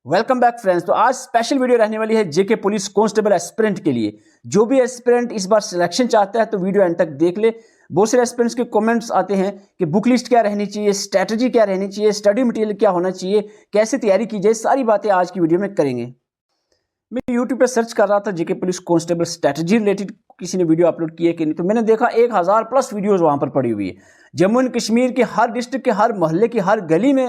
Welcome back friends. तो आज special video रहने वाली है जेके पुलिस कांस्टेबल एस्पिरेंट के लिए। जो भी एस्पिरेंट इस बार सिलेक्शन चाहता है तो वीडियो एंड तक देख ले। बहुत सारे एस्पिरेंट्स के कमेंट्स आते हैं कि बुक लिस्ट क्या रहनी चाहिए, स्ट्रैटेजी क्या रहनी चाहिए, स्टडी मटेरियल क्या होना चाहिए, कैसे तैयारी की जाए, सारी बातें आज की वीडियो में करेंगे। मैं यूट्यूब पे सर्च कर रहा था जेके पुलिस कांस्टेबल स्ट्रैटेजी रिलेटेड किसी ने वीडियो अपलोड किया कि नहीं, तो मैंने देखा 1000+ वीडियोस वहां पर पड़ी हुई है। जम्मू एंड कश्मीर के हर डिस्ट्रिक्ट के हर मोहल्ले की हर गली में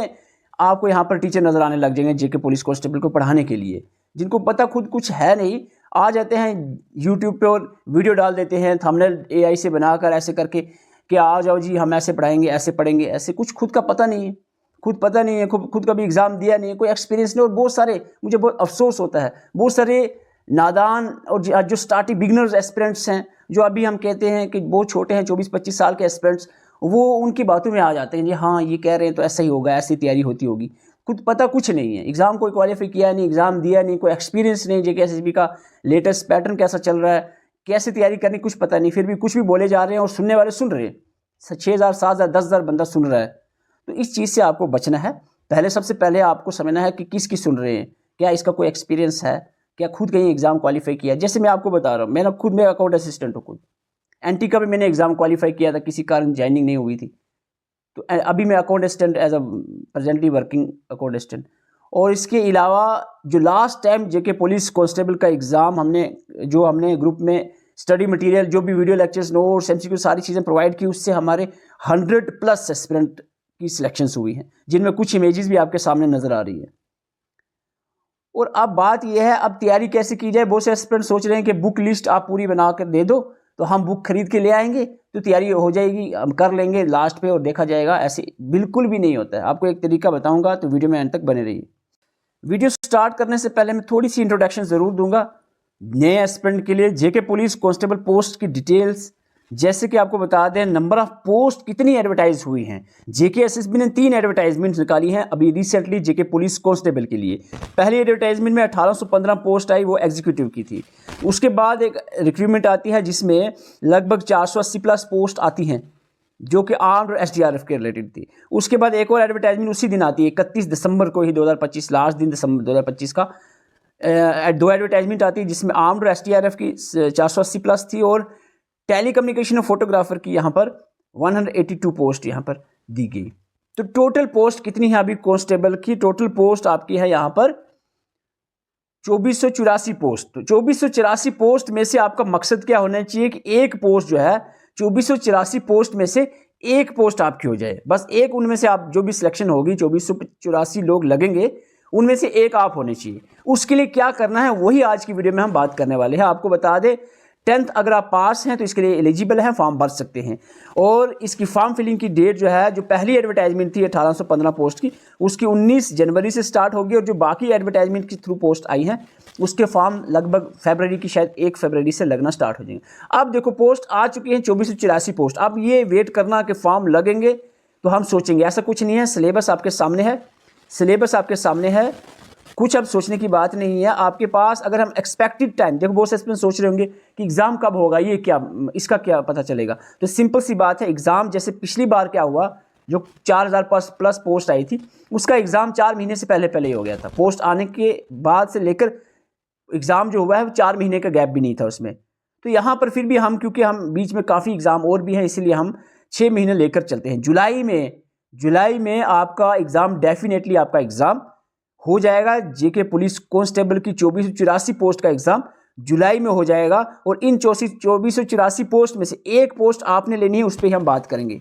आपको यहाँ पर टीचर नजर आने लग जाएंगे जेके पुलिस कांस्टेबल को पढ़ाने के लिए। जिनको पता खुद कुछ है नहीं, आ जाते हैं यूट्यूब पे और वीडियो डाल देते हैं थंबनेल एआई से बनाकर ऐसे करके कि आ जाओ जी हम ऐसे पढ़ाएंगे, ऐसे पढ़ेंगे, ऐसे। कुछ खुद का पता नहीं है, खुद पता नहीं है, खुद कभी एग्ज़ाम दिया नहीं है, कोई एक्सपीरियंस नहीं। और बहुत सारे, मुझे बहुत अफसोस होता है, बहुत सारे नादान और जो स्टार्टिंग बिगनर्स एस्पिरेंट्स हैं, जो अभी हम कहते हैं कि बहुत छोटे हैं, 24-25 साल के एस्पिरेंट्स, वो उनकी बातों में आ जाते हैं जी हाँ ये कह रहे हैं तो ऐसा ही होगा, ऐसी तैयारी होती होगी। खुद पता कुछ नहीं है, एग्ज़ाम कोई क्वालिफाई किया नहीं, एग्ज़ाम दिया नहीं, कोई एक्सपीरियंस नहीं, जेके एसएसबी का लेटेस्ट पैटर्न कैसा चल रहा है, कैसे तैयारी करनी कुछ पता नहीं, फिर भी कुछ भी बोले जा रहे हैं और सुनने वाले सुन रहे हैं। 6000, 7000, 10,000 बंदा सुन रहा है। तो इस चीज़ से आपको बचना है। सबसे पहले आपको समझना है कि किसकी सुन रहे हैं, क्या इसका कोई एक्सपीरियंस है, क्या खुद कहीं एग्ज़ाम क्वालिफाई किया। जैसे मैं आपको बता रहा हूँ, मैं अकाउंट असिस्टेंट हूँ खुद। एनटी का भी मैंने एग्ज़ाम क्वालिफाई किया था, किसी कारण ज्वाइनिंग नहीं हुई थी, तो अभी मैं account assistant as a presently working account assistant. और इसके अलावा जो last time JK police constable का एग्ज़ाम हमने ग्रुप में स्टडी मटेरियल, जो भी वीडियो लेक्चर्स, नोट्स, एमसीक्यू, सारी चीज़ें प्रोवाइड की, उससे हमारे 100+ एस्पिरेंट की सिलेक्शंस हुई हैं, जिनमें कुछ इमेजेस भी आपके सामने नज़र आ रही है। और अब बात यह है, अब तैयारी कैसे की जाए। बहुत से एस्पिरेंट सोच रहे हैं कि बुक लिस्ट आप पूरी बना कर दे दो तो हम बुक खरीद के ले आएंगे तो तैयारी हो जाएगी, हम कर लेंगे लास्ट पे और देखा जाएगा। ऐसे बिल्कुल भी नहीं होता है। आपको एक तरीका बताऊंगा, तो वीडियो में एंड तक बने रहिए। वीडियो स्टार्ट करने से पहले मैं थोड़ी सी इंट्रोडक्शन ज़रूर दूंगा नए एस्पिरेंट के लिए। जेके पुलिस कांस्टेबल पोस्ट की डिटेल्स, जैसे कि आपको बता दें नंबर ऑफ पोस्ट कितनी एडवर्टाइज हुई हैं। जेके एसएसबी ने 3 एडवर्टाइजमेंट निकाली हैं अभी रिसेंटली जेके पुलिस कांस्टेबल के लिए। पहली एडवर्टाइजमेंट में 1815 पोस्ट आई, वो एग्जीक्यूटिव की थी। उसके बाद एक रिक्रूटमेंट आती है जिसमें लगभग 480+ पोस्ट आती हैं, जो कि आर्म्ड और एसडीआरएफ के रिलेटेड थी। उसके बाद एक और एडवर्टाइजमेंट उसी दिन आती है, 31 दिसंबर को ही 2025, लास्ट दिन दिसंबर 2025 का 2 एडवर्टाइजमेंट आती है, जिसमें आर्म्ड और एसडीआरएफ की 480+ थी, और टेली कम्युनिकेशन और फोटोग्राफर की यहाँ पर 182 पोस्ट यहाँ पर दी गई। तो टोटल पोस्ट कितनी है अभी कांस्टेबल की? टोटल पोस्ट आपकी है यहाँ पर 2484 पोस्ट। तो 2484 पोस्ट में से आपका मकसद क्या होना चाहिए कि एक पोस्ट जो है 2484 पोस्ट में से एक पोस्ट आपकी हो जाए। बस एक, उनमें से आप जो भी सिलेक्शन होगी, 2484 लोग लगेंगे, उनमें से एक आप होने चाहिए। उसके लिए क्या करना है वही आज की वीडियो में हम बात करने वाले हैं। आपको बता दें 10th अगर आप पास हैं तो इसके लिए एलिजिबल हैं, फॉर्म भर सकते हैं। और इसकी फॉर्म फिलिंग की डेट जो है, जो पहली एडवर्टाइजमेंट थी 1815 पोस्ट की, उसकी 19 जनवरी से स्टार्ट होगी, और जो बाकी एडवर्टाइजमेंट की थ्रू पोस्ट आई हैं उसके फॉर्म लगभग फरवरी की, शायद 1 फरवरी से लगना स्टार्ट हो जाएंगे। अब देखो पोस्ट आ चुकी हैं 2484 पोस्ट। अब ये वेट करना कि फॉर्म लगेंगे तो हम सोचेंगे, ऐसा कुछ नहीं है। सिलेबस आपके सामने है, सिलेबस आपके सामने है, कुछ अब सोचने की बात नहीं है आपके पास। अगर हम एक्सपेक्टेड टाइम, देखो बहुत से स्टूडेंट सोच रहे होंगे कि एग्ज़ाम कब होगा, ये क्या, इसका क्या पता चलेगा। तो सिंपल सी बात है, एग्ज़ाम जैसे पिछली बार क्या हुआ, जो 4000+ पोस्ट आई थी, उसका एग्ज़ाम 4 महीने से पहले ही हो गया था। पोस्ट आने के बाद से लेकर एग्ज़ाम जो हुआ है 4 महीने का गैप भी नहीं था उसमें। तो यहाँ पर फिर भी हम, क्योंकि हम बीच में काफ़ी एग्ज़ाम और भी हैं, इसीलिए हम 6 महीने लेकर चलते हैं। जुलाई में आपका एग्ज़ाम, डेफिनेटली आपका एग्ज़ाम हो जाएगा। जेके पुलिस कांस्टेबल की 2484 पोस्ट का एग्जाम जुलाई में हो जाएगा, और इन 2484 पोस्ट में से एक पोस्ट आपने लेनी है, उस पर हम बात करेंगे।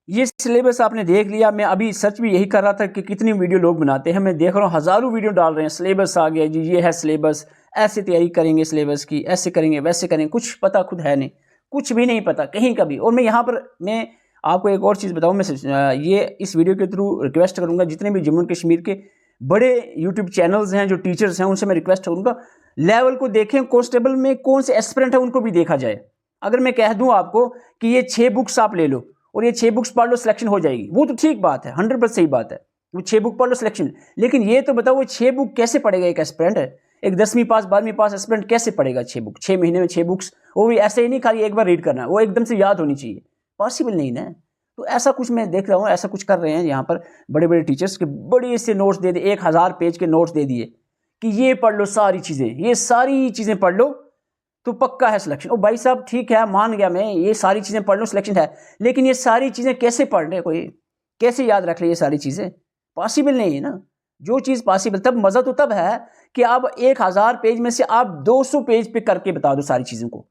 ये सिलेबस आपने देख लिया। मैं अभी सर्च भी यही कर रहा था कि कितनी वीडियो लोग बनाते हैं। मैं देख रहा हूँ हज़ारों वीडियो डाल रहे हैं, सिलेबस आ गया जी, ये है सिलेबस, ऐसे तैयारी करेंगे सिलेबस की, ऐसे करेंगे वैसे करेंगे। कुछ पता खुद है नहीं, कुछ भी नहीं पता कहीं का भी। और मैं यहाँ पर मैं आपको एक और चीज़ बताऊँ, मैं ये इस वीडियो के थ्रू रिक्वेस्ट करूँगा, जितने भी जम्मू कश्मीर के बड़े यूट्यूब चैनल्स हैं, जो टीचर्स हैं, उनसे मैं रिक्वेस्ट करूँगा लेवल को देखें, कांस्टेबल में कौन से एस्पिरेंट है उनको भी देखा जाए। अगर मैं कह दूं आपको कि ये 6 बुक्स आप ले लो और ये 6 बुक्स पढ़ लो, सिलेक्शन हो जाएगी, वो तो ठीक बात है, 100% सही बात है, वो 6 बुक पढ़ लो सिलेक्शन। लेकिन ये तो बताओ वो 6 बुक कैसे पढ़ेगा एक एस्पिरेंट है? एक 10वीं पास 12वीं पास एस्पिरेंट कैसे पढ़ेगा 6 बुक 6 महीने में 6 बुक्स? वो भी ऐसे ही नहीं खाली एक बार रीड करना, वो एकदम से याद होनी चाहिए, पॉसिबल नहीं ना। तो ऐसा कुछ मैं देख रहा हूँ, ऐसा कुछ कर रहे हैं यहाँ पर बड़े बड़े टीचर्स के बड़े से नोट्स दे दिए, 1000 पेज के नोट्स दे दिए कि ये पढ़ लो सारी चीज़ें, ये सारी चीज़ें पढ़ लो तो पक्का है सिलेक्शन। ओ भाई साहब ठीक है, मान गया मैं, ये सारी चीज़ें पढ़ लो सिलेक्शन है, लेकिन ये सारी चीज़ें कैसे पढ़ रहे, कोई कैसे याद रख ले ये सारी चीज़ें? पॉसिबल नहीं है ना। जो चीज़ पॉसिबल, तब मज़ा तो तब है कि आप 1000 पेज में से आप 200 पेज पे करके बता दो सारी चीज़ों को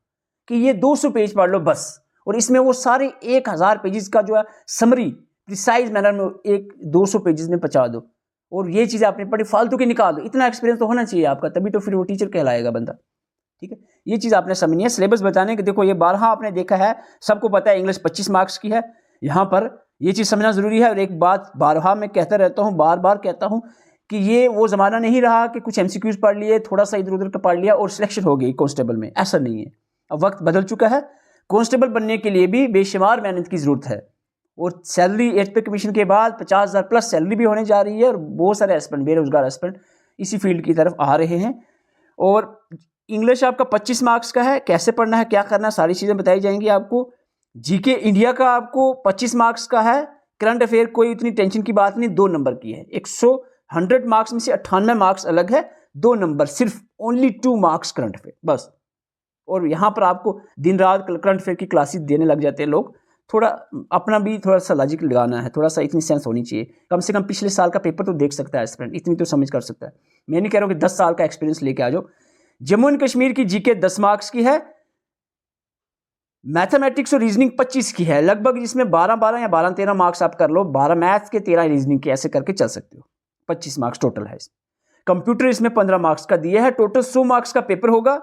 कि ये 200 पेज पढ़ लो बस, और इसमें वो सारे 1000 पेजेस का जो है समरी प्रिसाइज मैनर में एक 200 पेजेस में पहुंचा दो, और ये चीज़ें आपने पढ़ी फालतू की निकाल दो। इतना एक्सपीरियंस तो होना चाहिए आपका, तभी तो फिर वो टीचर कहलाएगा बंदा। ठीक है, ये चीज़ आपने समझनी है। सिलेबस बताने के देखो, ये 12 आपने देखा है, सबको पता है इंग्लिश 25 मार्क्स की है। यहाँ पर ये चीज़ समझना ज़रूरी है। और एक बात 12 में कहता रहता हूँ, बार बार कहता हूँ कि ये वो ज़माना नहीं रहा कि कुछ MCQs पढ़ लिए, थोड़ा सा इधर उधर का पढ़ लिया और सिलेक्शन हो गई कांस्टेबल में, ऐसा नहीं है। अब वक्त बदल चुका है। कांस्टेबल बनने के लिए भी बेशुमार मेहनत की ज़रूरत है, और सैलरी 8 पे कमीशन के बाद 50,000 प्लस सैलरी भी होने जा रही है, और बहुत सारे एस्पिरेंट, बेरोजगार एस्पिरेंट इसी फील्ड की तरफ आ रहे हैं। और इंग्लिश आपका 25 मार्क्स का है, कैसे पढ़ना है, क्या करना है, सारी चीज़ें बताई जाएंगी आपको। जीके इंडिया का आपको 25 मार्क्स का है। करंट अफेयर कोई इतनी टेंशन की बात नहीं, 2 नंबर की है। 100 मार्क्स में से 98 मार्क्स अलग है, 2 नंबर सिर्फ, ओनली 2 मार्क्स करंट अफेयर बस। और यहाँ पर आपको दिन रात करंट अफेयर की क्लासेस देने लग जाते हैं लोग। थोड़ा अपना भी थोड़ा सा लॉजिक लगाना है, थोड़ा सा इतनी सेंस होनी चाहिए। कम से कम पिछले साल का पेपर तो देख सकता है एस्पिरेंट, इतनी तो समझ कर सकता है। मैं नहीं कह रहा हूँ कि 10 साल का एक्सपीरियंस लेके आ जाओ। जम्मू एंड कश्मीर की जीके 10 मार्क्स की है, मैथमेटिक्स और रीजनिंग 25 की है लगभग, जिसमें 12 या 12-13 मार्क्स आप कर लो, 12 मैथ्स के 13 रीजनिंग के, ऐसे करके चल सकते हो। 25 मार्क्स टोटल है। कंप्यूटर इसमें 15 मार्क्स का दिया है। टोटल 100 मार्क्स का पेपर होगा,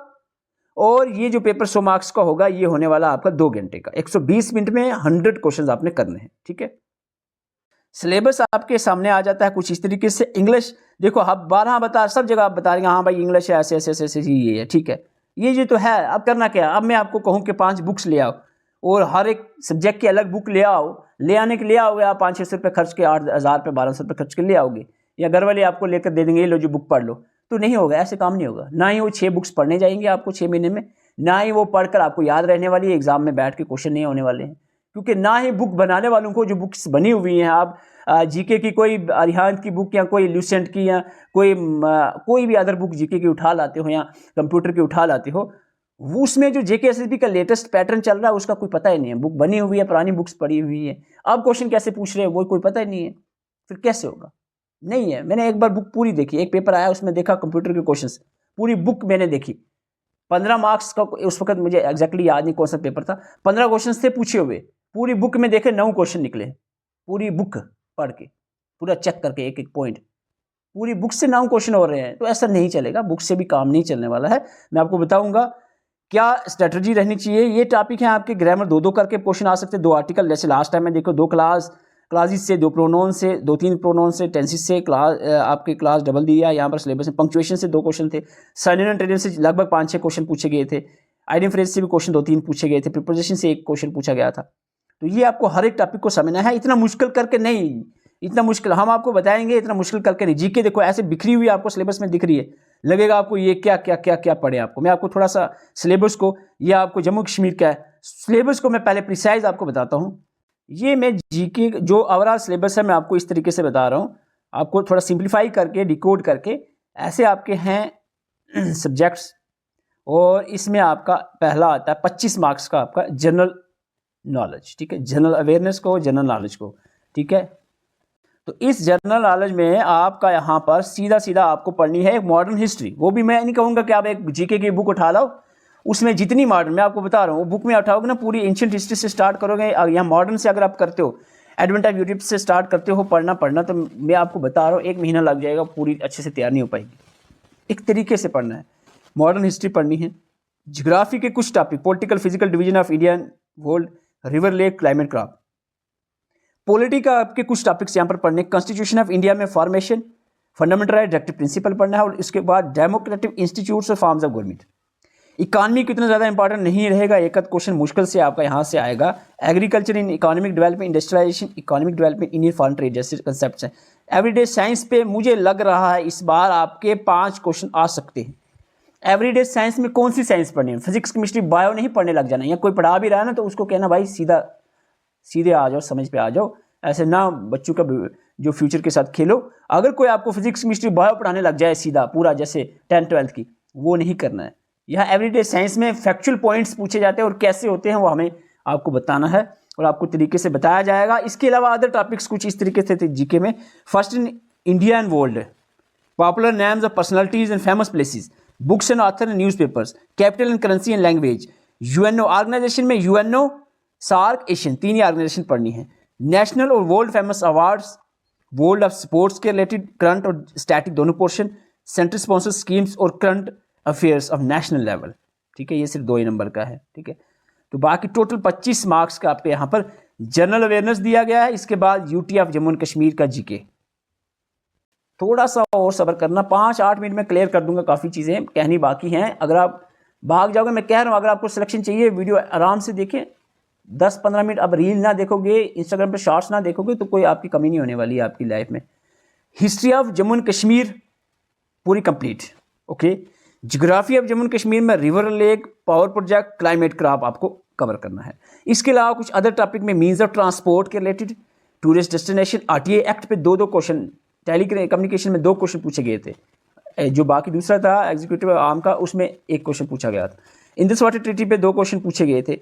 और ये जो पेपर 100 मार्क्स का होगा ये होने वाला आपका 2 घंटे का। 120 मिनट में 100 क्वेश्चन आपने करने हैं। ठीक है, सिलेबस आपके सामने आ जाता है कुछ इस तरीके से। इंग्लिश देखो, आप 12 बता, सब जगह आप बता रहे हैं हाँ भाई इंग्लिश है ऐसे ऐसे ऐसे ऐसे, ये है ठीक है, ये तो है। अब करना क्या है? अब मैं आपको कहूँ कि 5 बुक्स ले आओ, और हर एक सब्जेक्ट की अलग बुक ले आओ, ले आने के लिए आओगे आप 500-600 रुपये खर्च के, 8,000 रुपये 1,200 रुपये खर्च के ले आओगे, या घर वाले आपको लेकर दे देंगे ये लो जो बुक पढ़ लो, तो नहीं होगा, ऐसे काम नहीं होगा। ना ही वो 6 बुक्स पढ़ने जाएंगे आपको 6 महीने में, ना ही वो पढ़कर आपको याद रहने वाली है, एग्जाम में बैठ के क्वेश्चन नहीं होने वाले हैं। क्योंकि ना ही बुक बनाने वालों को जो बुक्स बनी हुई हैं, आप जीके की कोई अरिहंत की बुक या कोई ल्यूसेंट की या कोई भी अदर बुक जीके की उठा लाते हो या कंप्यूटर की उठा लाते हो, उसमें जो जेके एसएसबी का लेटेस्ट पैटर्न चल रहा है उसका कोई पता ही नहीं है। बुक बनी हुई है, पुरानी बुक्स पड़ी हुई है, अब क्वेश्चन कैसे पूछ रहे हैं वो कोई पता ही नहीं है, फिर कैसे होगा? नहीं है। मैंने एक बार बुक पूरी देखी, एक पेपर आया उसमें देखा कंप्यूटर के क्वेश्चंस, पूरी बुक मैंने देखी, 15 मार्क्स का उस वक्त मुझे एग्जैक्टली याद नहीं कौन सा पेपर था, 15 क्वेश्चन थे पूछे हुए, पूरी बुक में देखे 9 क्वेश्चन निकले, पूरी बुक पढ़ के पूरा चेक करके एक एक पॉइंट, पूरी बुक से 9 क्वेश्चन हो रहे हैं। तो ऐसा नहीं चलेगा, बुक से भी काम नहीं चलने वाला है। मैं आपको बताऊंगा क्या स्ट्रेटजी रहनी चाहिए। ये टॉपिक है आपके ग्रामर 2-2 करके क्वेश्चन आ सकते हैं, 2 आर्टिकल, जैसे लास्ट टाइम में देखो 2 क्लासेस से, 2 प्रोनाउन से, 2-3 प्रोनाउन से, टेंसेस से आपके क्लास डबल दिया। यहाँ पर सिलेबस में पंक्चुएशन से 2 क्वेश्चन थे, साइनोनिम एंटोनिम से लगभग 5-6 क्वेश्चन पूछे गए थे, आइडियम फ्रेज से भी क्वेश्चन 2-3 पूछे गए थे, प्रीपोजिशन से 1 क्वेश्चन पूछा गया था। तो ये आपको हर एक टॉपिक को समझना है, इतना मुश्किल करके नहीं, इतना मुश्किल हम आपको बताएंगे, इतना मुश्किल करके नहीं। जीके देखो ऐसे बिखरी हुई आपको सिलेबस में दिख रही है, लगेगा आपको ये क्या क्या क्या क्या पढ़े आपको। मैं आपको थोड़ा सा सिलेबस को, ये आपको जम्मू कश्मीर का है सिलेबस को मैं पहले प्रिसाइज आपको बताता हूँ। ये मैं जीके जो ओवरऑल सिलेबस है मैं आपको इस तरीके से बता रहा हूँ, आपको थोड़ा सिंप्लीफाई करके डिकोड करके। ऐसे आपके हैं सब्जेक्ट्स, और इसमें आपका पहला आता है 25 मार्क्स का आपका जनरल नॉलेज, ठीक है, जनरल अवेयरनेस को, जनरल नॉलेज को, ठीक है। तो इस जनरल नॉलेज में आपका यहाँ पर सीधा सीधा आपको पढ़नी है एक मॉडर्न हिस्ट्री। वो भी मैं नहीं कहूँगा कि आप एक जीके की बुक उठा लो, उसमें जितनी मॉडर्न, मैं आपको बता रहा हूँ, वो बुक में उठाओगे ना पूरी एंशिएंट हिस्ट्री से स्टार्ट करोगे, यहाँ मॉडर्न से अगर आप करते हो, एडवेंट ऑफ यूरोप से स्टार्ट करते हो पढ़ना, तो मैं आपको बता रहा हूँ 1 महीना लग जाएगा, पूरी अच्छे से तैयार नहीं हो पाएगी। एक तरीके से पढ़ना है, मॉडर्न हिस्ट्री पढ़नी है, जियोग्राफी के कुछ topic, political physical division of Indian world, river lake, climate crop. Polity का आपके कुछ टॉपिक्स यहाँ पर पढ़ने, कॉन्स्टिट्यूशन ऑफ इंडिया में formation, fundamental right, directive principle पढ़ना है, और इसके बाद डेमोक्रेटिक इंस्टीट्यूट्स और फॉर्म्स ऑफ गवर्नमेंट। इकॉनमी कितना ज़्यादा इंपॉर्टेंट नहीं रहेगा, एक आध क्वेश्चन मुश्किल से आपका यहाँ से आएगा। Agriculture in economic development, industrialisation, economic development, Indian foreign trade जैसे कंसेप्ट हैं। एवरीडे साइंस पे मुझे लग रहा है इस बार आपके 5 क्वेश्चन आ सकते हैं। एवरीडे साइंस में कौन सी साइंस पढ़नी है, फिजिक्स केमिस्ट्री बायो नहीं पढ़ने लग जाना, या कोई पढ़ा भी रहा है ना तो उसको कहना भाई सीधा सीधे आ जाओ, समझ पे आ जाओ, ऐसे ना बच्चों का जो फ्यूचर के साथ खेलो। अगर कोई आपको फिजिक्स केमिस्ट्री बायो पढ़ाने लग जाए सीधा पूरा जैसे 10th-12th की, वो नहीं करना है। यहाँ एवरीडे साइंस में फैक्चुअल पॉइंट्स पूछे जाते हैं और कैसे होते हैं वो हमें आपको बताना है और आपको तरीके से बताया जाएगा। इसके अलावा अदर टॉपिक्स कुछ इस तरीके से थे जीके में। First in India and world, popular names of personalities and famous places, books and author and newspapers, capital and currency and language, UNO organisation में यूएनओ, सार्क, एशियन, 3 ही ऑर्गेनाइजेशन पढ़नी है। नेशनल और world famous awards, world of sports के related current और static दोनों portion, central sponsor schemes और current affairs of national level. ठीक है, ये सिर्फ 2 ही नंबर का है। ठीक है, तो बाकी टोटल 25 मार्क्स का आपके यहाँ पर जनरल अवेयरनेस दिया गया है। इसके बाद UT of Jammu and Kashmir का जीके। थोड़ा सा और सब्र करना, 5-8 मिनट में क्लियर कर दूंगा, काफ़ी चीज़ें कहनी बाकी हैं। अगर आप भाग जाओगे, मैं कह रहा हूँ, अगर आपको सिलेक्शन चाहिए वीडियो आराम से देखें, 10-15 मिनट अब रील ना देखोगे, इंस्टाग्राम पे शॉर्ट्स ना देखोगे तो कोई आपकी कमी नहीं होने वाली है आपकी लाइफ में। History of Jammu and Kashmir पूरी complete. Okay, geography of Jammu and Kashmir में river, lake, power project, climate crop आपको कवर करना है। इसके अलावा कुछ अदर टॉपिक में मीन्स ऑफ ट्रांसपोर्ट के related, tourist destination, RTA act पे 2-2 क्वेश्चन, टेली कम्युनिकेशन में 2 क्वेश्चन पूछे गए थे। जो बाकी दूसरा था एग्जीक्यूटिव आर्म का, उसमें 1 क्वेश्चन पूछा गया था। इंडस वाटर ट्रीटी पे 2 क्वेश्चन पूछे गए थे।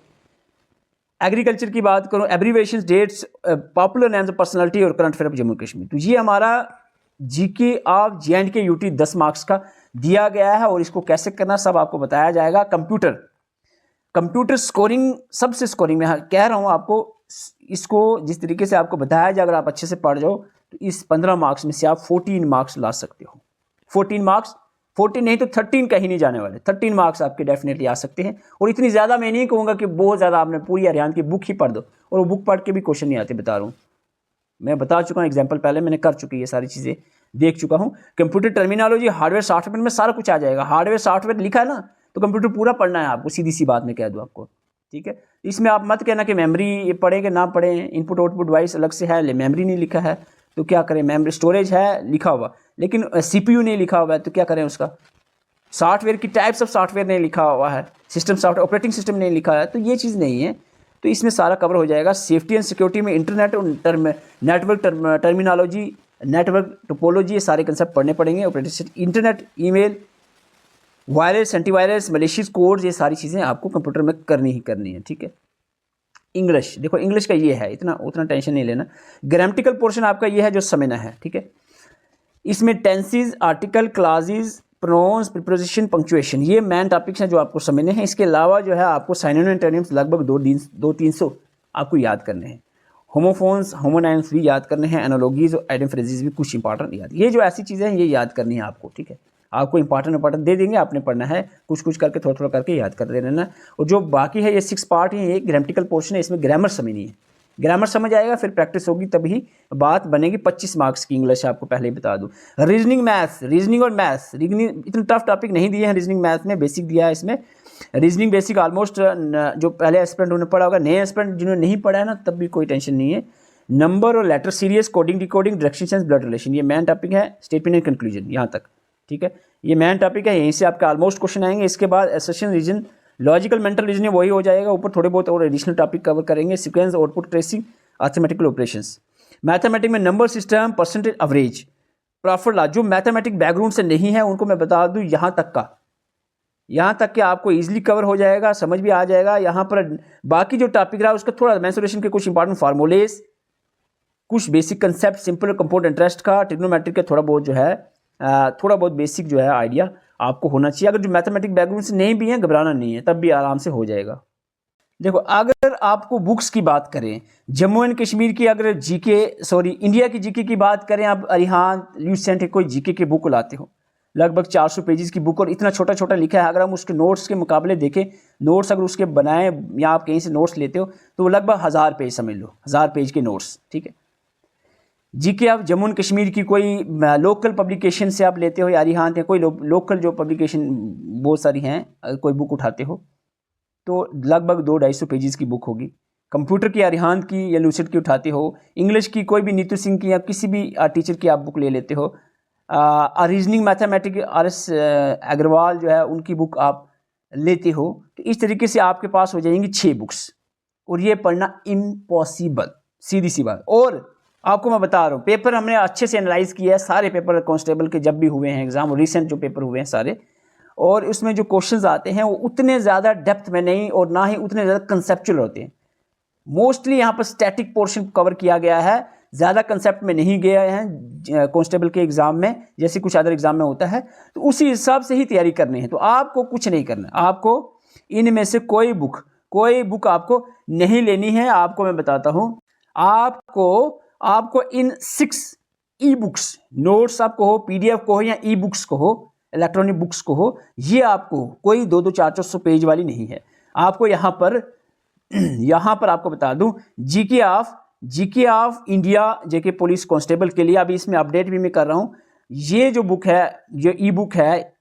एग्रीकल्चर की बात करूँ, abbreviations, dates, popular names of personality और current affair of Jammu Kashmir. तो ये हमारा GK of JNK UT 10 marks का दिया गया है और इसको कैसे करना सब आपको बताया जाएगा। कंप्यूटर स्कोरिंग, सबसे स्कोरिंग में कह रहा हूँ आपको, इसको जिस तरीके से आपको बताया जाए, अगर आप अच्छे से पढ़ जाओ तो इस 15 मार्क्स में से आप 14 मार्क्स ला सकते हो। 14 मार्क्स, 14 नहीं तो 13 कहीं नहीं जाने वाले, 13 मार्क्स आपके डेफिनेटली आ सकते हैं। और इतनी ज़्यादा मैं नहीं कहूँगा कि बहुत ज़्यादा आपने पूरी हरियाणा की बुक ही पढ़ दो, और वो बुक पढ़ के भी क्वेश्चन नहीं आते, बता रहा हूँ। मैं बता चुका हूँ एग्जाम्पल, पहले मैंने कर चुकी है, सारी चीज़ें देख चुका हूँ। कंप्यूटर टर्मिनोलॉजी, हार्डवेयर सॉफ्टवेयर में सारा कुछ आ जाएगा। हार्डवेयर सॉफ्टवेयर लिखा है ना, तो कंप्यूटर पूरा पढ़ना है आपको, सीधी सी बात मैं कह दूँ आपको। ठीक है, इसमें आप मत कहना कि मेमोरी पढ़े कि ना पढ़े, इनपुट आउटपुट डिवाइस अलग से है, मेमोरी नहीं लिखा है तो क्या करें, मेमोरी स्टोरेज है लिखा हुआ, लेकिन CPU नहीं लिखा हुआ है तो क्या करें उसका। सॉफ्टवेयर की टाइप्स ऑफ सॉफ्टवेयर नहीं लिखा हुआ है, सिस्टम सॉफ्टवेयर, ऑपरेटिंग सिस्टम नहीं लिखा है, तो ये चीज़ नहीं है। तो इसमें सारा कवर हो जाएगा। सेफ्टी एंड सिक्योरिटी में इंटरनेट और नेटवर्क टर्मिनोलॉजी, नेटवर्क टोपोलॉजी, ये सारे कंसेप्ट पढ़ने पड़ेंगे। Operating system, internet, email, virus, antivirus, malicious codes, ये सारी चीज़ें आपको कंप्यूटर में करनी ही करनी है। ठीक है, इंग्लिश, देखो इंग्लिश का ये है, इतना उतना टेंशन नहीं लेना। ग्रामेटिकल पोर्शन आपका ये है जो समझना है। ठीक है, इसमें tenses, article, clauses, pronouns, preposition, punctuation, ये मेन टॉपिक्स हैं जो आपको समझने हैं। इसके अलावा जो है आपको साइनोनिम एंटोनिम्स लगभग 200-300 आपको याद करने हैं। होमोफोन्स, होमोनाइम्स भी याद करने हैं। एनालॉजीज और आइडम फ्रेजेस भी कुछ इंपॉर्टेंट याद, ये जो ऐसी चीज़ें हैं ये याद करनी है आपको। ठीक है, आपको इंपॉर्टेंट दे देंगे, आपने पढ़ना है, कुछ कुछ करके थोड़ा थोड़ा करके याद कर देना। और जो बाकी है ये 6 पार्ट है, ये ग्रामेटिकल पोर्शन है, इसमें ग्रामर समझनी है। ग्रामर समझ आएगा, फिर प्रैक्टिस होगी तभी बात बनेगी। 25 मार्क्स की इंग्लिश आपको पहले ही बता दूं। रीजनिंग, मैथ्स, रीजनिंग और मैथ्स, रीजनिंग इतने टफ टॉपिक नहीं दिए हैं, रीजनिंग मैथ में बेसिक दिया है। इसमें रीजनिंग बेसिक ऑलमोस्ट जो पहले एस्पिरेंट उन्होंने पढ़ा होगा, नए एस्पिरेंट जिन्होंने नहीं पढ़ा है ना, तब भी कोई टेंशन नहीं है। नंबर और letter series, coding, decoding, direction sense, blood relation, ये मेन टॉपिक है। स्टेटमेंट एंड कंक्लूजन यहाँ तक। ठीक है, ये मेन टॉपिक है, यहीं से आपके ऑलमोस्ट क्वेश्चन आएंगे। इसके बाद association, reason, logical, mental reasoning वही हो जाएगा। ऊपर थोड़े बहुत और एडिशनल टॉपिक कवर करेंगे। Sequence, output tracing, arithmetical operations. Mathematic में number system, percentage, average, profit loss. जो मैथमेटिक बैकग्राउंड से नहीं है उनको मैं बता दूं, यहाँ तक कि आपको इजीली कवर हो जाएगा, समझ भी आ जाएगा। यहाँ पर बाकी जो टॉपिक रहा उसका थोड़ा मेंसुरेशन के कुछ इंपॉर्टेंट फार्मूलेस, कुछ basic concept, simple compound interest का, ट्रिग्नोमेट्रिक का थोड़ा बहुत जो है थोड़ा बहुत बेसिक जो है आइडिया आपको होना चाहिए। अगर जो मैथमेटिक बैकग्राउंड से नहीं भी है, घबराना नहीं है, तब भी आराम से हो जाएगा। देखो, अगर आपको बुक्स की बात करें, जम्मू एंड कश्मीर की, अगर इंडिया की जीके की बात करें, आप अरिहान, ल्यूसेंट कोई जीके की बुक लाते हो, लगभग 400 पेजेस की बुक, और इतना छोटा छोटा लिखा है। अगर हम उसके नोट्स के मुकाबले देखें, नोट्स अगर उसके बनाए या आप कहीं से नोट्स लेते हो तो वो लगभग 1000 पेज समझ लो, 1000 पेज के नोट्स। ठीक है, जीके आप जम्मू एंड कश्मीर की कोई लोकल पब्लिकेशन से आप लेते हो, या अरिहान है कोई लोकल जो पब्लिकेशन बहुत सारी हैं, कोई बुक उठाते हो तो लगभग 200-250 पेजेस की बुक होगी। कंप्यूटर की अरिहान की या लूसेंट की उठाते हो, इंग्लिश की कोई भी नीतू सिंह की या किसी भी टीचर की आप बुक ले लेते हो, रीजनिंग मैथमेटिक्स RS अग्रवाल जो है उनकी बुक आप लेते हो, तो इस तरीके से आपके पास हो जाएंगी 6 बुक्स। और ये पढ़ना इम्पॉसिबल, सीधी सी बात। और आपको मैं बता रहा हूँ, पेपर हमने अच्छे से एनालाइज किया है, सारे पेपर कांस्टेबल के जब भी हुए हैं एग्जाम, और रिसेंट जो पेपर हुए हैं सारे, और उसमें जो क्वेश्चंस आते हैं वो उतने ज़्यादा डेप्थ में नहीं और ना ही उतने ज़्यादा कंसेप्चुअल होते हैं। मोस्टली यहाँ पर स्टैटिक पोर्शन कवर किया गया है, ज़्यादा कंसेप्ट में नहीं गए हैं कांस्टेबल के एग्जाम में, जैसे कुछ अदर एग्जाम में होता है। तो उसी हिसाब से ही तैयारी करनी है। तो आपको कुछ नहीं करना, आपको इनमें से कोई बुक आपको नहीं लेनी है। आपको मैं बताता हूँ, आपको इन 6 ई बुक्स, नोट्स आपको हो, PDF को हो या ई बुक्स को हो, इलेक्ट्रॉनिक बुक्स को हो, ये आपको कोई 200, 400 पेज वाली नहीं है। आपको यहाँ पर आपको बता दूं, GK of India, JK police constable के लिए अभी इसमें अपडेट भी मैं कर रहा हूँ। ये जो बुक है, जो ई बुक है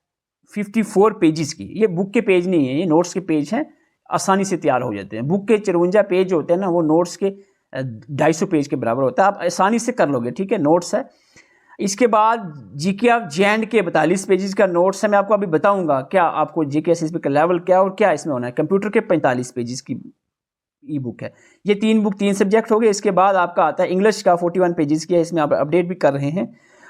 54 पेजेस की, ये बुक के पेज नहीं है, ये नोट्स के पेज हैं, आसानी से तैयार हो जाते हैं। बुक के 54 पेज होते हैं ना, वो नोट्स के 250 पेज के बराबर होता है, आप आसानी से कर लोगे, ठीक है, नोट्स है। इसके बाद जीके ऑफ J&K 42 पेजेस का नोट्स है। मैं आपको अभी बताऊंगा क्या आपको जीके एसएसबी का लेवल क्या और क्या इसमें होना है। कंप्यूटर के 45 पेजेस की ई बुक है। ये 3 सब्जेक्ट हो गए। इसके बाद आपका आता है इंग्लिश का 41 पेजेस की है, इसमें आप अपडेट भी कर रहे हैं,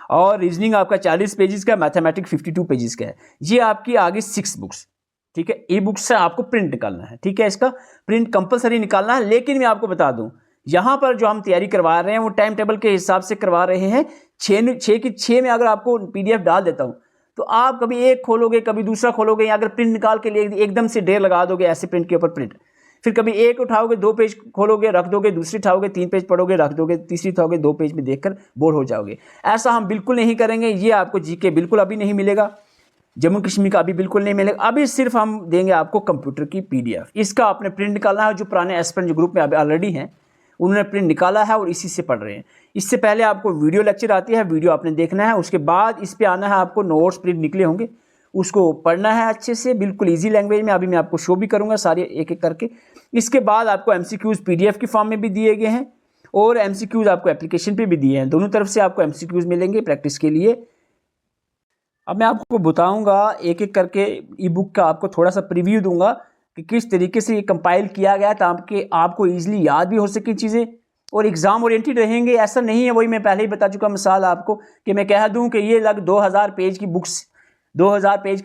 और रीजनिंग आपका 40 पेजेस का, मैथमेटिक्स 52 पेजेस का है। ये आपकी आगे 6 बुक्स, ठीक है। ई बुक्स से आपको प्रिंट निकालना है, ठीक है, इसका प्रिंट कंपलसरी निकालना है। लेकिन मैं आपको बता दूं, यहाँ पर जो हम तैयारी करवा रहे हैं वो टाइम टेबल के हिसाब से करवा रहे हैं। 6 की 6 में अगर आपको PDF डाल देता हूँ तो आप कभी एक खोलोगे, कभी दूसरा खोलोगे, या अगर प्रिंट निकाल के लिए एकदम से ढेर लगा दोगे, ऐसे प्रिंट के ऊपर प्रिंट, फिर कभी एक उठाओगे, 2 पेज खोलोगे रख दोगे, दूसरी उठाओगे 3 पेज पढ़ोगे रख दोगे, तीसरी उठाओगे 2 पेज में देखकर बोर हो जाओगे। ऐसा हम बिल्कुल नहीं करेंगे। ये आपको जीके बिल्कुल अभी नहीं मिलेगा, जम्मू कश्मीर का अभी बिल्कुल नहीं मिलेगा। अभी सिर्फ हम देंगे आपको कंप्यूटर की PDF, इसका आपने प्रिंट निकालना है। जो पुराने एस्पिरेंट जो ग्रुप में अभी ऑलरेडी हैं उन्होंने प्रिंट निकाला है और इसी से पढ़ रहे हैं। इससे पहले आपको वीडियो लेक्चर आती है, वीडियो आपने देखना है, उसके बाद इस पे आना है, आपको नोट्स प्रिंट निकले होंगे, उसको पढ़ना है अच्छे से, बिल्कुल इजी लैंग्वेज में। अभी मैं आपको शो भी करूंगा सारे एक एक करके। इसके बाद आपको MCQs PDF की फॉर्म में भी दिए गए हैं, और MCQs आपको एप्लीकेशन पे भी दिए हैं। दोनों तरफ से आपको MCQs मिलेंगे प्रैक्टिस के लिए। अब मैं आपको बताऊंगा एक एक करके, ई बुक का आपको थोड़ा सा प्रीव्यू दूंगा कि किस तरीके से ये कंपाइल किया गया ताकि आपको ईजिली याद भी हो सके चीज़ें, और एग्जाम ओरिएंटेड रहेंगे। ऐसा नहीं है, वही मैं पहले ही बता चुका मिसाल आपको, कि मैं कह दूं कि ये लग 2000 पेज की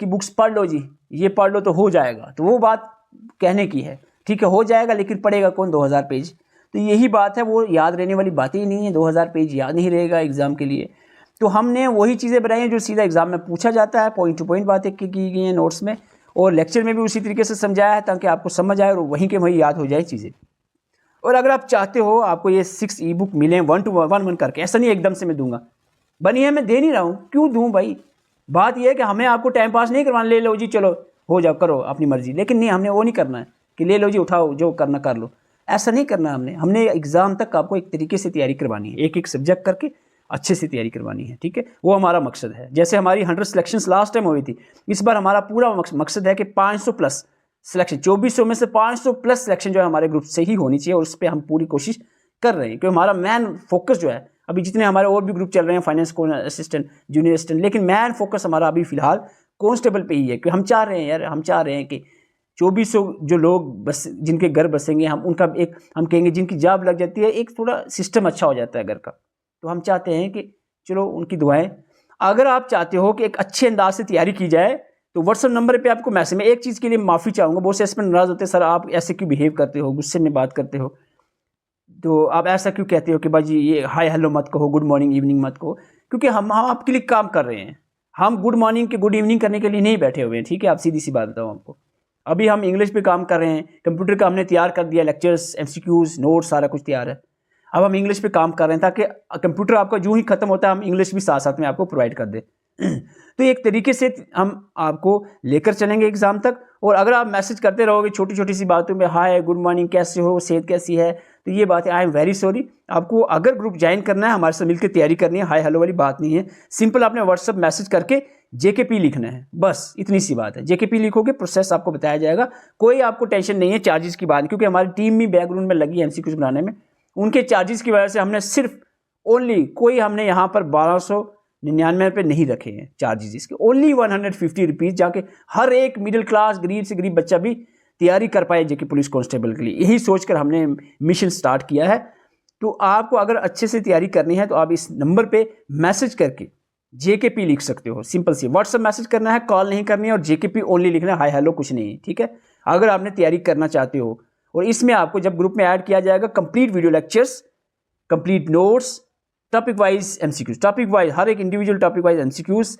बुक्स पढ़ लो जी, ये पढ़ लो तो हो जाएगा, तो वो बात कहने की है, ठीक है, हो जाएगा, लेकिन पढ़ेगा कौन 2000 पेज? तो यही बात है, वो याद रहने वाली बात ही नहीं है। 2000 पेज याद नहीं रहेगा एग्जाम के लिए। तो हमने वही चीज़ें बनाई हैं जो सीधा एग्जाम में पूछा जाता है, पॉइंट टू पॉइंट बातें की गई हैं नोट्स में, और लेक्चर में भी उसी तरीके से समझाया है ताकि आपको समझ आए और वहीं के वहीं याद हो जाए चीज़ें। और अगर आप चाहते हो आपको ये 6 ई बुक मिलें 1 to 1 करके, ऐसा नहीं एकदम से मैं दूंगा, बनी है, मैं दे नहीं रहा हूँ, क्यों दूँ भाई? बात यह है कि हमें आपको टाइम पास नहीं करवाना, ले लो जी चलो हो जाओ करो अपनी मर्जी, लेकिन नहीं, हमने वो नहीं करना है कि ले लो जी उठाओ जो करना कर लो, ऐसा नहीं करना। हमने एग्ज़ाम तक आपको एक तरीके से तैयारी करवानी है, एक एक सब्जेक्ट करके अच्छे से तैयारी करवानी है, ठीक है, वो हमारा मकसद है। जैसे हमारी 100 सिलेक्शंस लास्ट टाइम हुई थी, इस बार हमारा पूरा मकसद है कि 500 प्लस सिलेक्शन, 2400 में से 500 प्लस सिलेक्शन जो है हमारे ग्रुप से ही होनी चाहिए, और उस पर हम पूरी कोशिश कर रहे हैं। क्योंकि हमारा मैन फोकस जो है, अभी जितने हमारे और भी ग्रुप चल रहे हैं, फाइनेंस असिस्टेंट, जूनियर असिस्टेंट, लेकिन मैन फोकस हमारा अभी फिलहाल कांस्टेबल पे ही है। क्योंकि हम चाह रहे हैं कि 2400 जो लोग बस जिनके घर बसेंगे, हम उनका एक, हम कहेंगे जिनकी जॉब लग जाती है, एक थोड़ा सिस्टम अच्छा हो जाता है घर का। तो हम चाहते हैं कि चलो उनकी दुआएं। अगर आप चाहते हो कि एक अच्छे अंदाज से तैयारी की जाए तो व्हाट्सएप नंबर पे आपको मैसेज, में एक चीज़ के लिए माफ़ी चाहूँगा, बहुत से एस्पिरेंट नाराज़ होते हैं, सर आप ऐसे क्यों बिहेव करते हो, गुस्से में बात करते हो, तो आप ऐसा क्यों कहते हो कि भाई ये हाय हेलो मत कहो, गुड मॉर्निंग इवनिंग मत कहो, क्योंकि हम आपके लिए काम कर रहे हैं। हम गुड मॉर्निंग के गुड इवनिंग करने के लिए नहीं बैठे हुए हैं, ठीक है। आप सीधी सी बात बताऊँ आपको, अभी हम इंग्लिश पे काम कर रहे हैं, कंप्यूटर का हमने तैयार कर दिया, लेक्चर्स, MCQs, नोट्स, सारा कुछ तैयार है। अब हम इंग्लिश पे काम कर रहे हैं ताकि कंप्यूटर आपका जो ही खत्म होता है हम इंग्लिश भी साथ साथ में आपको प्रोवाइड कर दें। तो एक तरीके से हम आपको लेकर चलेंगे एग्जाम तक। और अगर आप मैसेज करते रहोगे छोटी छोटी सी बातों में, हाय गुड मॉर्निंग कैसे हो, सेहत कैसी है, तो ये बात है, आई एम वेरी सॉरी। आपको अगर ग्रुप ज्वाइन करना है, हमारे साथ मिलकर तैयारी करनी है, हाय हेलो वाली बात नहीं है। सिंपल आपने व्हाट्सअप मैसेज करके JKP लिखना है, बस इतनी सी बात है। JKP लिखोगे, प्रोसेस आपको बताया जाएगा, कोई आपको टेंशन नहीं है चार्जेस की बात, क्योंकि हमारी टीम भी बैकग्राउंड में लगी है MCQs बनाने में। उनके चार्जेस की वजह से हमने सिर्फ ओनली कोई हमने यहाँ पर 1299 रुपये नहीं रखे हैं चार्जेस इसके, ओनली 150 रुपीज़, जाके हर एक मिडिल क्लास गरीब से गरीब बच्चा भी तैयारी कर पाए जेके पुलिस कांस्टेबल के लिए। यही सोचकर हमने मिशन स्टार्ट किया है। तो आपको अगर अच्छे से तैयारी करनी है तो आप इस नंबर पे मैसेज करके जेकेपी लिख सकते हो। सिंपल सी व्हाट्सएप मैसेज करना है, कॉल नहीं करनी है, और जेकेपी ओनली लिखना है, हाय हेलो कुछ नहीं है, ठीक है। अगर आपने तैयारी करना चाहते हो, और इसमें आपको जब ग्रुप में ऐड किया जाएगा complete video lectures, complete notes, topic wise MCQs, topic wise हर एक इंडिविजुअल टॉपिक वाइज एमसीक्यूज,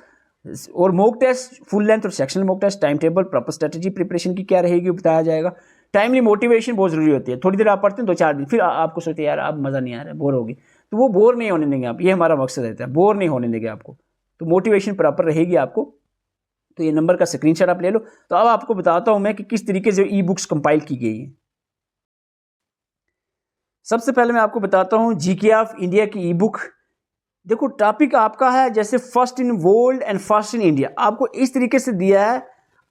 और मॉक टेस्ट फुल लेंथ और sectional mock test, time table, proper strategy preparation की क्या रहेगी वो बताया जाएगा। टाइमली मोटिवेशन बहुत जरूरी होती है। थोड़ी देर आप पढ़ते हैं 2-4 दिन, फिर आपको सोचते हैं यार अब मज़ा नहीं आ रहा है, बोर होगी, तो वो बोर नहीं होने देंगे आप। ये हमारा मकसद रहता है, बोर नहीं होने देंगे आपको, तो मोटिवेशन प्रॉपर रहेगी आपको। तो ये नंबर का स्क्रीनशॉट आप ले लो। तो अब आपको बताता हूं मैं कि किस तरीके से ई बुक्स कंपाइल की गई है। सबसे पहले मैं आपको बताता हूं जीके ऑफ इंडिया की ई बुक। देखो टॉपिक आपका है जैसे first in world and first in India, आपको इस तरीके से दिया है।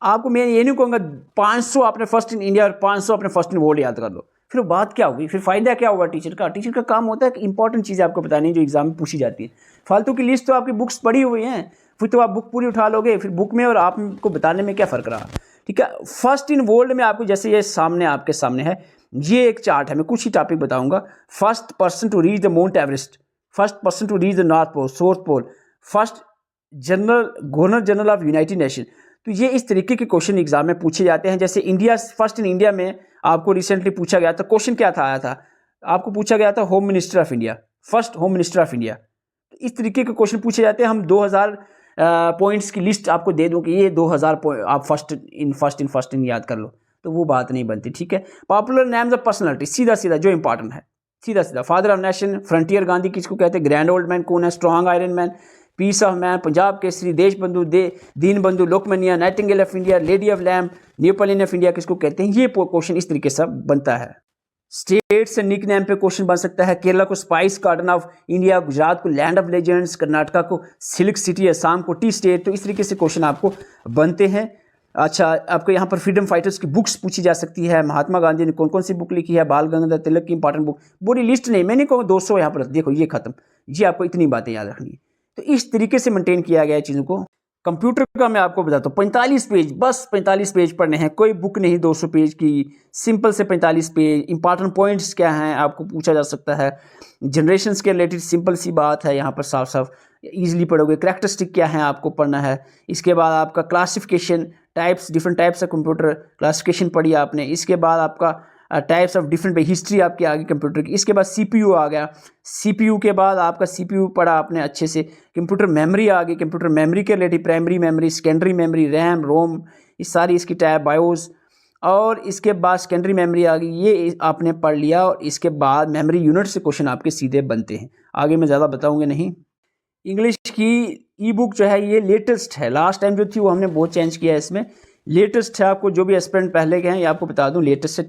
आपको मैं ये नहीं कहूँगा 500 आपने फर्स्ट इन इंडिया और 500 अपने फर्स्ट इन वर्ल्ड याद कर लो, फिर बात क्या होगी, फिर फायदा क्या होगा टीचर का। टीचर का काम होता है कि इंपॉर्टेंट चीज़ें आपको बतानी जो एग्जाम में पूछी जाती है। फालतू की लिस्ट तो आपकी बुक्स पड़ी हुई हैं, फिर तो आप बुक पूरी उठा लोगे, फिर बुक में और आपको बताने में क्या फ़र्क रहा, ठीक है। फर्स्ट इन वर्ल्ड में आपको जैसे ये सामने आपके सामने है, ये एक चार्ट है, मैं कुछ ही टॉपिक बताऊंगा। First person to reach the Mount Everest, first person to reach the North Pole, South Pole, first governor general of United Nation. तो ये इस तरीके के क्वेश्चन एग्जाम में पूछे जाते हैं। जैसे इंडिया फर्स्ट इन इंडिया में आपको रिसेंटली पूछा गया था, क्वेश्चन क्या था आया था, आपको पूछा गया था home minister of India, first home minister of India. तो इस तरीके के क्वेश्चन पूछे जाते हैं। हम 2000 पॉइंट्स की लिस्ट आपको दे दूं कि ये 2000 पॉइंट आप फर्स्ट इन याद कर लो, तो वो बात नहीं बनती, ठीक है। पॉपुलर नेम्स ऑफ पर्सनालिटी, सीधा सीधा जो इंपॉर्टेंट है, सीधा सीधा। Father of nation, frontier Gandhi किसको कहते हैं, ग्रैंड ओल्ड मैन कौन है, strong iron man, peace of man, Punjab Kesari, Deshbandhu, Deenbandhu, Lokmanya, nightingale of India, lady of lamp, Napoleon of India किसको कहते हैं। ये क्वेश्चन इस तरीके से बनता है। स्टेट्स एंड निक नेम पे क्वेश्चन बन सकता है। केरला को spice garden of India, Gujarat को लैंड ऑफ लेजेंड्स, कर्नाटका को सिल्क सिटी, असम को टी स्टेट। तो इस तरीके से क्वेश्चन आपको बनते हैं। अच्छा, आपको यहाँ पर फ्रीडम फाइटर्स की बुक्स पूछी जा सकती है। महात्मा गांधी ने कौन कौन सी बुक लिखी है, बाल गंगाधर तिलक की इंपॉर्टेंट बुक, पूरी लिस्ट नहीं, मैं नहीं कहूँ 200 यहाँ पर देखो ये खत्म, ये आपको इतनी बातें याद रखनी है। तो इस तरीके से मेंटेन किया गया है चीज़ों को। कंप्यूटर का मैं आपको बताता हूँ 45 पेज, बस 45 पेज पढ़ने हैं, कोई बुक नहीं 200 पेज की, सिंपल से 45 पेज। इंपॉर्टेंट पॉइंट्स क्या हैं आपको पूछा जा सकता है। जनरेशन्स के रिलेटेड सिंपल सी बात है, यहाँ पर साफ साफ ईजिली पढ़ोगे। कैरेक्टरिस्टिक क्या है आपको पढ़ना है। इसके बाद आपका classification, types, different types of computer classification पढ़ी आपने। इसके बाद आपका टाइप्स ऑफ डिफरेंट हिस्ट्री आपकी आ गई कंप्यूटर की। इसके बाद सीपीयू आ गया, सीपीयू के बाद आपका सीपीयू पढ़ा आपने अच्छे से। कंप्यूटर मेमोरी आ गई, कंप्यूटर मेमोरी के related primary memory, secondary memory, RAM, ROM, ये सारी इसकी टाइप, बायोस। और इसके बाद सेकेंडरी मेमोरी आ गई, ये आपने पढ़ लिया। और इसके बाद मेमोरी यूनिट से क्वेश्चन आपके सीधे बनते हैं। आगे मैं ज़्यादा बताऊँगा नहीं। इंग्लिश की ई बुक जो है ये लेटेस्ट है, लास्ट टाइम जो थी वो हमने बहुत चेंज किया है, इसमें लेटेस्ट है। आपको जो भी एस्पिरेंट पहले के हैं ये आपको बता दूं लेटेस्ट है।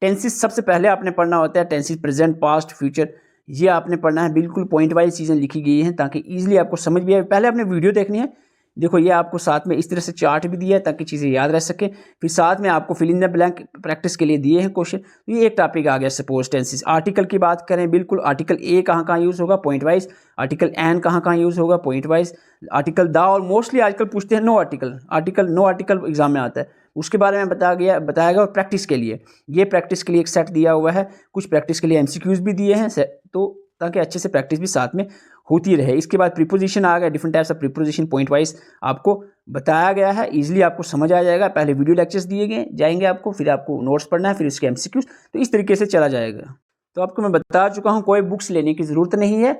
टेंसेस सबसे पहले आपने पढ़ना होता है, टेंसेस प्रेजेंट, पास्ट, फ्यूचर, ये आपने पढ़ना है। बिल्कुल पॉइंट वाइज चीज़ें लिखी गई हैं ताकि ईजिली आपको समझ भी आए। पहले आपने वीडियो देखनी है, देखो ये आपको साथ में इस तरह से चार्ट भी दिया है ताकि चीज़ें याद रह सके। फिर साथ में आपको fill in the blank practice के लिए दिए हैं क्वेश्चन। ये एक टॉपिक आ गया सपोज टेंसेस। आर्टिकल की बात करें, बिल्कुल आर्टिकल ए कहाँ यूज़ होगा पॉइंट वाइज, आर्टिकल एन कहाँ यूज़ होगा पॉइंट वाइज, आर्टिकल द, और मोस्टली आजकल पूछते हैं नो आर्टिकल एग्जाम में आता है, उसके बारे में बताया गया। और प्रैक्टिस के लिए, ये प्रैक्टिस के लिए एक सेट दिया हुआ है, कुछ प्रैक्टिस के लिए एमसीक्यूज भी दिए हैं, तो ताकि अच्छे से प्रैक्टिस भी साथ में होती रहे। इसके बाद प्रीपोजिशन आ गया, different types of preposition point wise आपको बताया गया है, इजीली आपको समझ आ जाएगा। पहले वीडियो लेक्चर्स दिए गए जाएंगे आपको, फिर आपको नोट्स पढ़ना है, फिर इसके एमसीक्यूज, तो इस तरीके से चला जाएगा। तो आपको मैं बता चुका हूँ कोई बुक्स लेने की ज़रूरत नहीं है।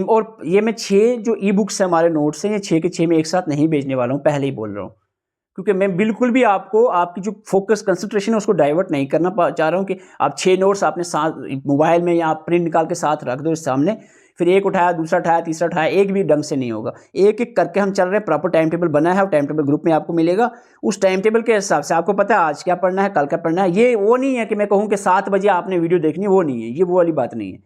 और ये मैं 6 जो ई बुक्स है हमारे नोट्स हैं, ये 6 के 6 में एक साथ नहीं भेजने वाला हूँ, पहले ही बोल रहा हूँ, क्योंकि मैं बिल्कुल भी आपको आपकी जो फोकस कंसंट्रेशन है उसको डाइवर्ट नहीं करना चाह रहा हूँ कि आप 6 नोट्स आपने साथ मोबाइल में या आप प्रिंट निकाल के साथ रख दो सामने, फिर एक उठाया, दूसरा उठाया, तीसरा उठाया, एक भी ढंग से नहीं होगा। एक एक करके हम चल रहे हैं, प्रॉपर टाइम टेबल बना है और टाइम टेबल ग्रुप में आपको मिलेगा। उस टाइम टेबल के हिसाब से आपको पता है आज क्या पढ़ना है, कल क्या पढ़ना है। ये वो नहीं है कि मैं कहूँ कि 7 बजे आपने वीडियो देखनी, वो नहीं है, ये वो वाली बात नहीं है।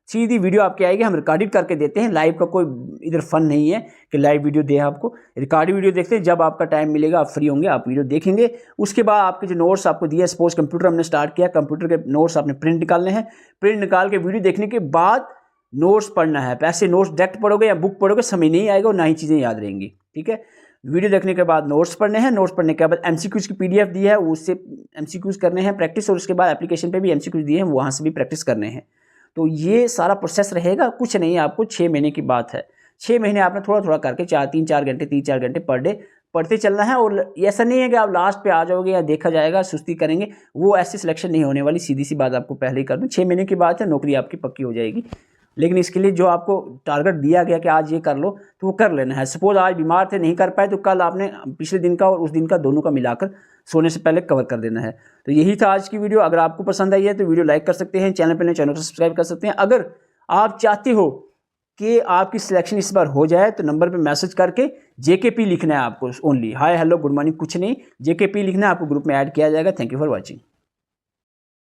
सीधी वीडियो आपके आएगी, हम रिकॉर्डेड करके देते हैं, लाइव का कोई इधर फन नहीं है कि लाइव वीडियो दें आपको। रिकॉर्डेड वीडियो देखते हैं, जब आपका टाइम मिलेगा आप फ्री होंगे आप वीडियो देखेंगे। उसके बाद आपके जो नोट्स आपको दिया, सपोज कंप्यूटर हमने स्टार्ट किया, कंप्यूटर के नोट्स आपने प्रिंट निकालने हैं, प्रिंट निकाल के वीडियो देखने के बाद नोट्स पढ़ना है। ऐसे नोट्स डायरेक्ट पढ़ोगे या बुक पढ़ोगे समय नहीं आएगा और ना ही चीज़ें याद रहेंगी, ठीक है। वीडियो देखने के बाद नोट्स पढ़ने हैं, नोट्स पढ़ने के बाद एमसीक्यूज की पीडीएफ दी है, उससे एमसीक्यूज करने हैं प्रैक्टिस, और उसके बाद एप्लीकेशन पे भी एमसीक्यूज दिए हैं, वहाँ से भी प्रैक्टिस करने हैं। तो ये सारा प्रोसेस रहेगा, कुछ नहीं है, आपको 6 महीने की बात है। 6 महीने आपने थोड़ा थोड़ा करके 3-4 घंटे पर डे पढ़ते चलना है। और ऐसा नहीं है कि आप लास्ट पे आ जाओगे या देखा जाएगा सुस्ती करेंगे, वो ऐसी सिलेक्शन नहीं होने वाली, सीधी सी बात आपको पहले ही कर दूँ। 6 महीने की बात है, नौकरी आपकी पक्की हो जाएगी। लेकिन इसके लिए जो आपको टारगेट दिया गया कि आज ये कर लो, तो वो कर लेना है। सपोज आज बीमार थे, नहीं कर पाए, तो कल आपने पिछले दिन का और उस दिन का दोनों का मिलाकर सोने से पहले कवर कर देना है। तो यही था आज की वीडियो। अगर आपको पसंद आई है तो वीडियो लाइक कर सकते हैं, चैनल पर नए चैनल को सब्सक्राइब कर सकते हैं। अगर आप चाहते हो कि आपकी सिलेक्शन इस बार हो जाए तो नंबर पे मैसेज करके जेकेपी लिखना है आपको, only hi hello good morning, कुछ नहीं, जेकेपी लिखना है, आपको ग्रुप में ऐड किया जाएगा। Thank you for watching.